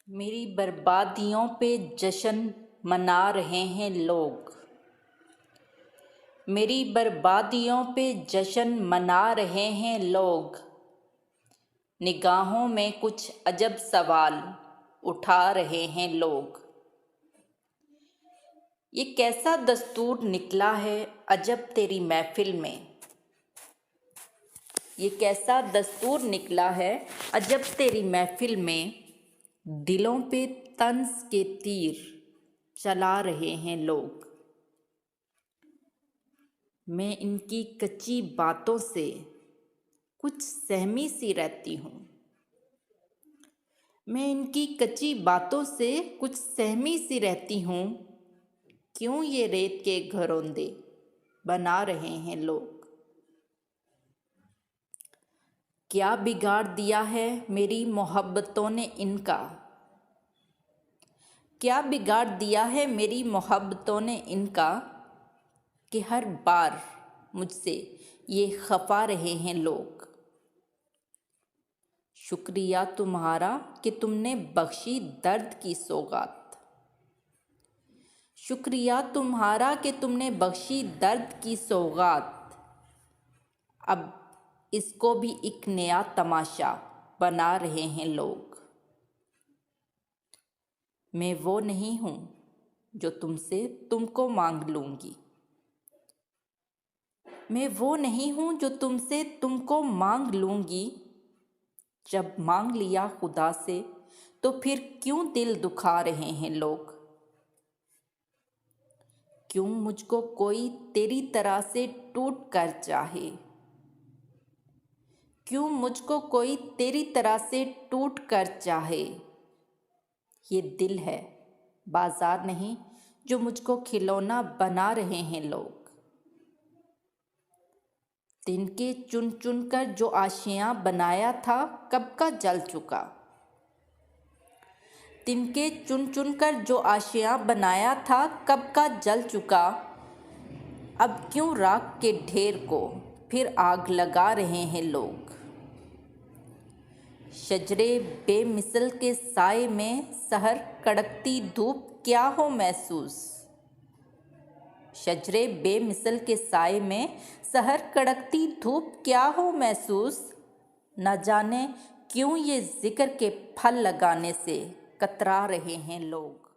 मेरी बर्बादियों पे जश्न मना रहे हैं लोग। मेरी बर्बादियों पे जश्न मना रहे हैं लोग। निगाहों में कुछ अजब सवाल उठा रहे हैं लोग। ये कैसा दस्तूर निकला है अजब तेरी महफिल में। ये कैसा दस्तूर निकला है अजब तेरी महफिल में। दिलों पे तंज के तीर चला रहे हैं लोग। मैं इनकी कच्ची बातों से कुछ सहमी सी रहती हूँ। मैं इनकी कच्ची बातों से कुछ सहमी सी रहती हूँ। क्यों ये रेत के घरौंदे बना रहे हैं लोग। क्या बिगाड़ दिया है मेरी मोहब्बतों ने इनका। क्या बिगाड़ दिया है मेरी मोहब्बतों ने इनका कि हर बार मुझसे ये खफा रहे हैं लोग। शुक्रिया तुम्हारा कि तुमने बख्शी दर्द की सौगात। शुक्रिया तुम्हारा कि तुमने बख्शी दर्द की सौगात। अब इसको भी एक नया तमाशा बना रहे हैं लोग। मैं वो नहीं हूँ जो तुमसे तुमको मांग लूँगी। मैं वो नहीं हूँ जो तुमसे तुमको मांग लूँगी। जब मांग लिया खुदा से तो फिर क्यों दिल दुखा रहे हैं लोग। क्यों मुझको कोई तेरी तरह से टूट कर चाहे। क्यों मुझको कोई तेरी तरह से टूट कर चाहे। ये दिल है बाजार नहीं जो मुझको खिलौना बना रहे हैं लोग। तिनके चुन चुन कर जो आशियाँ बनाया था कब का जल चुका। तिनके चुन चुन कर जो आशियाँ बनाया था कब का जल चुका। अब क्यों राख के ढेर को फिर आग लगा रहे हैं लोग। शजरे बेमिसल के साए में सहर कड़कती धूप क्या हो महसूस। शजरे बेमिसल के साए में सहर कड़कती धूप क्या हो महसूस। न जाने क्यों ये जिक्र के फल लगाने से कतरा रहे हैं लोग।